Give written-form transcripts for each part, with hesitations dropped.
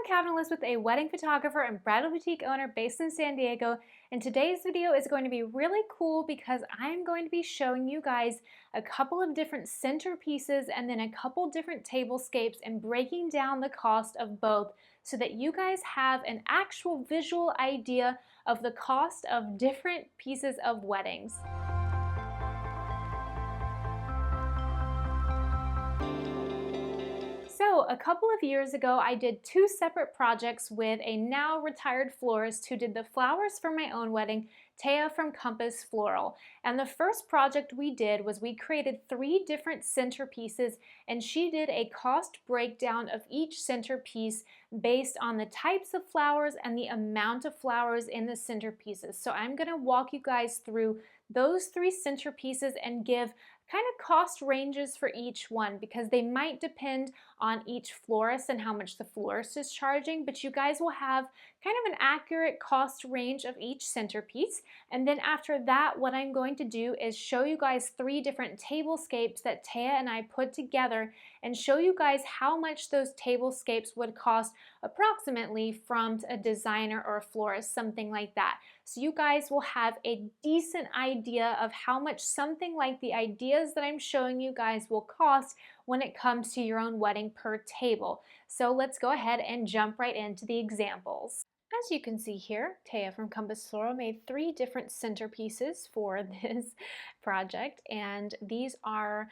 Cavin with a wedding photographer and bridal boutique owner based in San Diego, and today's video is going to be really cool because I'm going to be showing you guys a couple of different centerpieces and then a couple different tablescapes and breaking down the cost of both so that you guys have an actual visual idea of the cost of different pieces of weddings. So a couple of years ago, I did two separate projects with a now retired florist who did the flowers for my own wedding, Taya from Compass Floral. And the first project we did was we created 3 different centerpieces, and she did a cost breakdown of each centerpiece based on the types of flowers and the amount of flowers in the centerpieces. So I'm going to walk you guys through those 3 centerpieces and give kind of cost ranges for each one because they might depend on each florist and how much the florist is charging, but you guys will have kind of an accurate cost range of each centerpiece. And then after that, what I'm going to do is show you guys 3 different tablescapes that Taya and I put together and show you guys how much those tablescapes would cost approximately from a designer or a florist, something like that. So you guys will have a decent idea of how much something like the ideas that I'm showing you guys will cost when it comes to your own wedding per table. So let's go ahead and jump right into the examples. As you can see here, Taya from Compass Floral made 3 different centerpieces for this project, and these are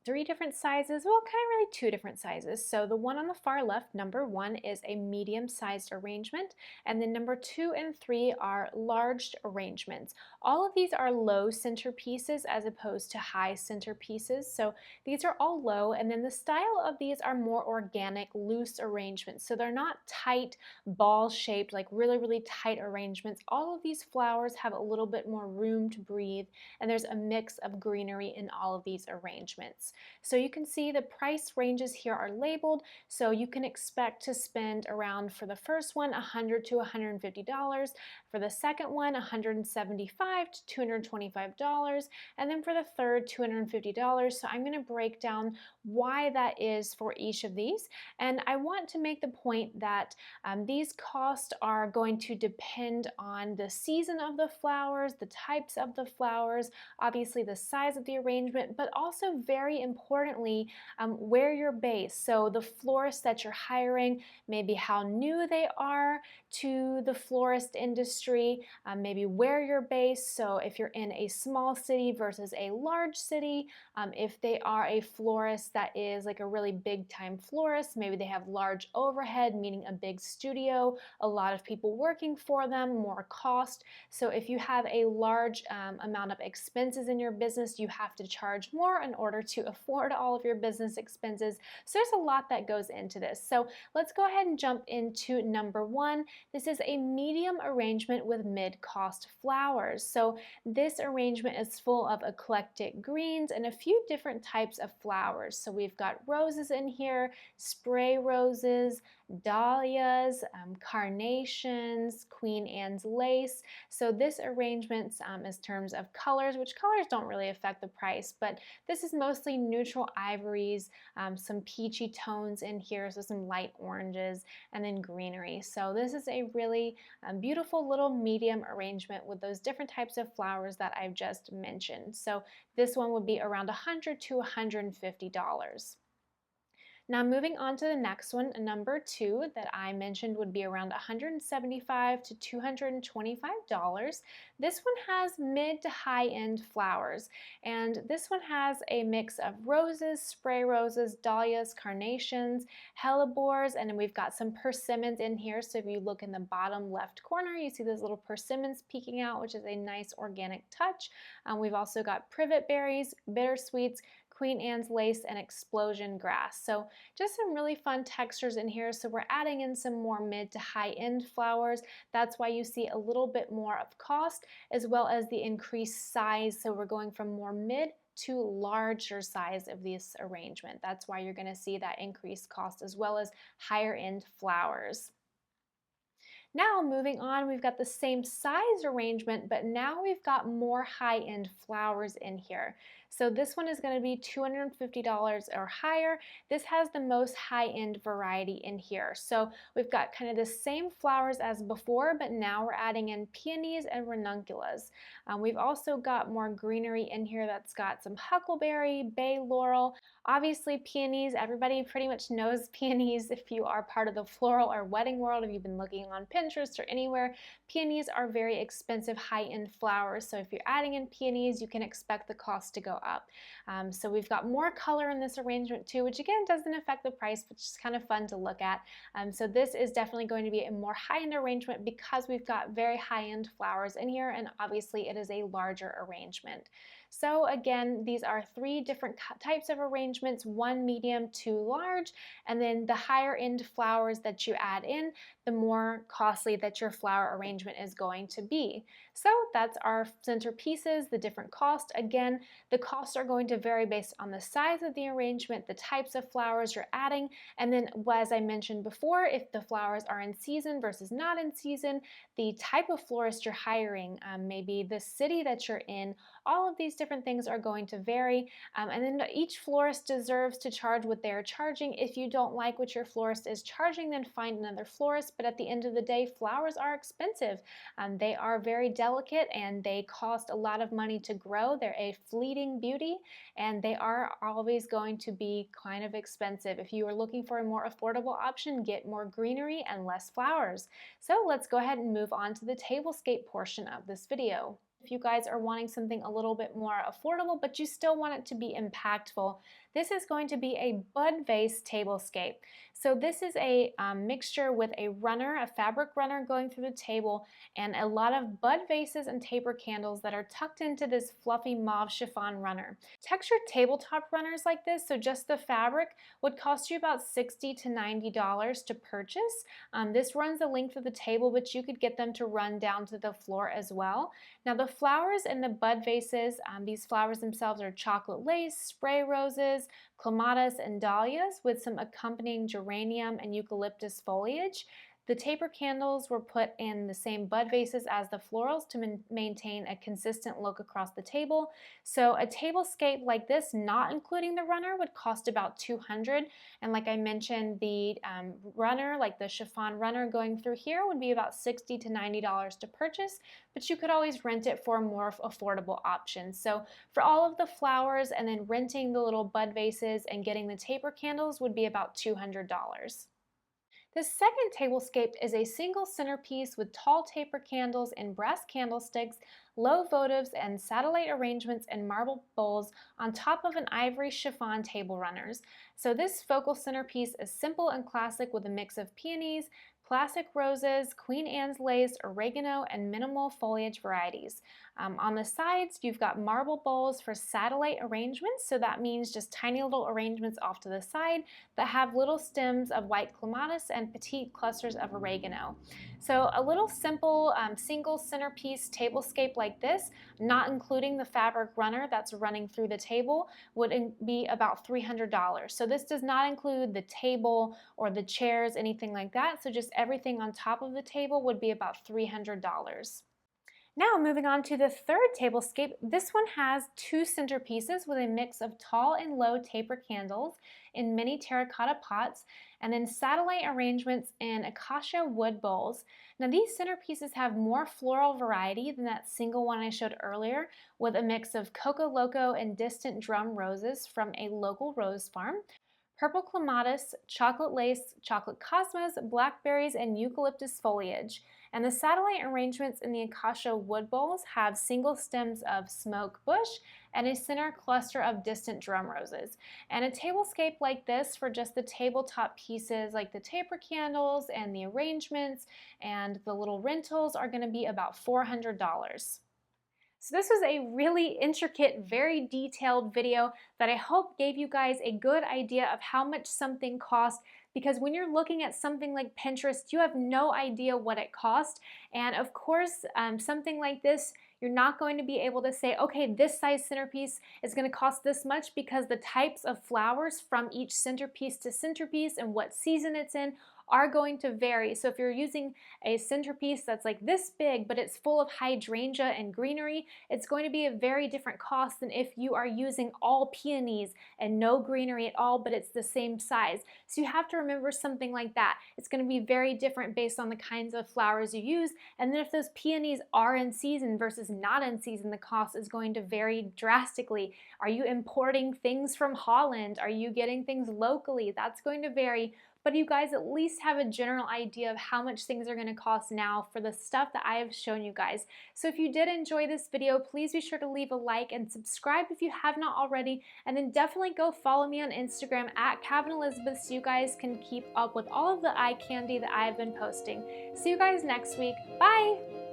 3 different sizes, well, kind of really 2 different sizes. So the one on the far left, number 1, is a medium-sized arrangement, and then number 2 and 3 are large arrangements. All of these are low centerpieces as opposed to high centerpieces, so these are all low, and then the style of these are more organic, loose arrangements, so they're not tight, ball-shaped, like really tight arrangements. All of these flowers have a little bit more room to breathe, and there's a mix of greenery in all of these arrangements. So you can see the price ranges here are labeled, so you can expect to spend around, for the first one, $100 to $150, for the second one, $175 to $225, and then for the third, $250. So I'm going to break down why that is for each of these, and I want to make the point that these costs are going to depend on the season of the flowers, the types of the flowers, obviously the size of the arrangement, but also very importantly, where you're based. So the florist that you're hiring, maybe how new they are to the florist industry, maybe where you're based. So if you're in a small city versus a large city, if they are a florist that is like a really big time florist, maybe they have large overhead, meaning a big studio, a lot of people working for them, more cost. So if you have a large amount of expenses in your business, you have to charge more in order to afford all of your business expenses. So there's a lot that goes into this. So let's go ahead and jump into number 1. This is a medium arrangement with mid-cost flowers. So this arrangement is full of eclectic greens and a few different types of flowers. So we've got roses in here, spray roses, dahlias, carnations, Queen Anne's lace. So this arrangement is terms of colors, which colors don't really affect the price, but this is mostly neutral ivories, some peachy tones in here, so some light oranges, and then greenery. So this is a really beautiful little medium arrangement with those different types of flowers that I've just mentioned. So this one would be around $100 to $150. Now moving on to the next one, number 2 that I mentioned would be around $175 to $225. This one has mid to high-end flowers, and this one has a mix of roses, spray roses, dahlias, carnations, hellebores, and then we've got some persimmons in here. So if you look in the bottom left corner, you see those little persimmons peeking out, which is a nice organic touch. We've also got privet berries, bittersweets, Queen Anne's lace, and explosion grass. So just some really fun textures in here. So we're adding in some more mid to high end flowers. That's why you see a little bit more of cost as well as the increased size. So we're going from more mid to larger size of this arrangement. That's why you're going to see that increased cost as well as higher end flowers. Now moving on, we've got the same size arrangement, but now we've got more high-end flowers in here. So this one is going to be $250 or higher. This has the most high-end variety in here. So we've got kind of the same flowers as before, but now we're adding in peonies and ranunculus. We've also got more greenery in here that's got some huckleberry, bay laurel. Obviously peonies, everybody pretty much knows peonies if you are part of the floral or wedding world, if you've been looking on Pinterest or anywhere. Peonies are very expensive high-end flowers, so if you're adding in peonies, you can expect the cost to go up. So we've got more color in this arrangement too, which again doesn't affect the price, which is kind of fun to look at. So this is definitely going to be a more high-end arrangement because we've got very high-end flowers in here, and obviously it is a larger arrangement. So again, these are three different types of arrangements, one medium, two large, and then the higher end flowers that you add in, the more costly that your flower arrangement is going to be. So that's our centerpieces, the different costs. Again, the costs are going to vary based on the size of the arrangement, the types of flowers you're adding, and then as I mentioned before, if the flowers are in season versus not in season, the type of florist you're hiring, maybe the city that you're in, all of these different things are going to vary, and then each florist deserves to charge what they're charging. If you don't like what your florist is charging, then find another florist, but at the end of the day, flowers are expensive. They are very delicate and they cost a lot of money to grow. They're a fleeting beauty and they are always going to be kind of expensive. If you are looking for a more affordable option, get more greenery and less flowers. So let's go ahead and move on to the tablescape portion of this video. If you guys are wanting something a little bit more affordable, but you still want it to be impactful, this is going to be a bud vase tablescape. So this is a mixture with a runner, a fabric runner going through the table, and a lot of bud vases and taper candles that are tucked into this fluffy mauve chiffon runner. Textured tabletop runners like this, so just the fabric, would cost you about $60 to $90 to purchase. This runs the length of the table, but you could get them to run down to the floor as well. Now the flowers in the bud vases, these flowers themselves are chocolate lace, spray roses, clematis, and dahlias with some accompanying geranium and eucalyptus foliage. The taper candles were put in the same bud vases as the florals to maintain a consistent look across the table. So a tablescape like this, not including the runner, would cost about $200. And like I mentioned, the runner, like the chiffon runner going through here, would be about $60 to $90 to purchase, but you could always rent it for a more affordable option. So for all of the flowers and then renting the little bud vases and getting the taper candles would be about $200. The second tablescape is a single centerpiece with tall taper candles and brass candlesticks, low votives, and satellite arrangements and marble bowls on top of an ivory chiffon table runners. So this focal centerpiece is simple and classic with a mix of peonies, classic roses, Queen Anne's lace, oregano, and minimal foliage varieties. On the sides, you've got marble bowls for satellite arrangements, so that means just tiny little arrangements off to the side that have little stems of white clematis and petite clusters of oregano. So a little simple single centerpiece tablescape like this, not including the fabric runner that's running through the table, would be about $300. So this does not include the table or the chairs, anything like that. So just everything on top of the table would be about $300. Now moving on to the third tablescape, this one has two centerpieces with a mix of tall and low taper candles in mini terracotta pots, and then satellite arrangements in acacia wood bowls. Now these centerpieces have more floral variety than that single one I showed earlier, with a mix of Coco Loco and distant drum roses from a local rose farm, purple clematis, chocolate lace, chocolate cosmos, blackberries, and eucalyptus foliage. And the satellite arrangements in the acacia wood bowls have single stems of smoke bush and a center cluster of distant drum roses. And a tablescape like this for just the tabletop pieces like the taper candles and the arrangements and the little rentals are going to be about $400. So this was a really intricate, very detailed video that I hope gave you guys a good idea of how much something costs, because when you're looking at something like Pinterest, you have no idea what it costs. And of course, something like this, you're not going to be able to say, okay, this size centerpiece is going to cost this much, because the types of flowers from each centerpiece to centerpiece and what season it's in, are going to vary. So if you're using a centerpiece that's like this big, but it's full of hydrangea and greenery, it's going to be a very different cost than if you are using all peonies and no greenery at all, but it's the same size. So you have to remember something like that. It's going to be very different based on the kinds of flowers you use. And then if those peonies are in season versus not in season, the cost is going to vary drastically. Are you importing things from Holland? Are you getting things locally? That's going to vary. But you guys at least have a general idea of how much things are going to cost now for the stuff that I have shown you guys. So if you did enjoy this video, please be sure to leave a like and subscribe if you have not already, and then definitely go follow me on Instagram at Cavin Elizabeth so you guys can keep up with all of the eye candy that I've been posting. See you guys next week. Bye!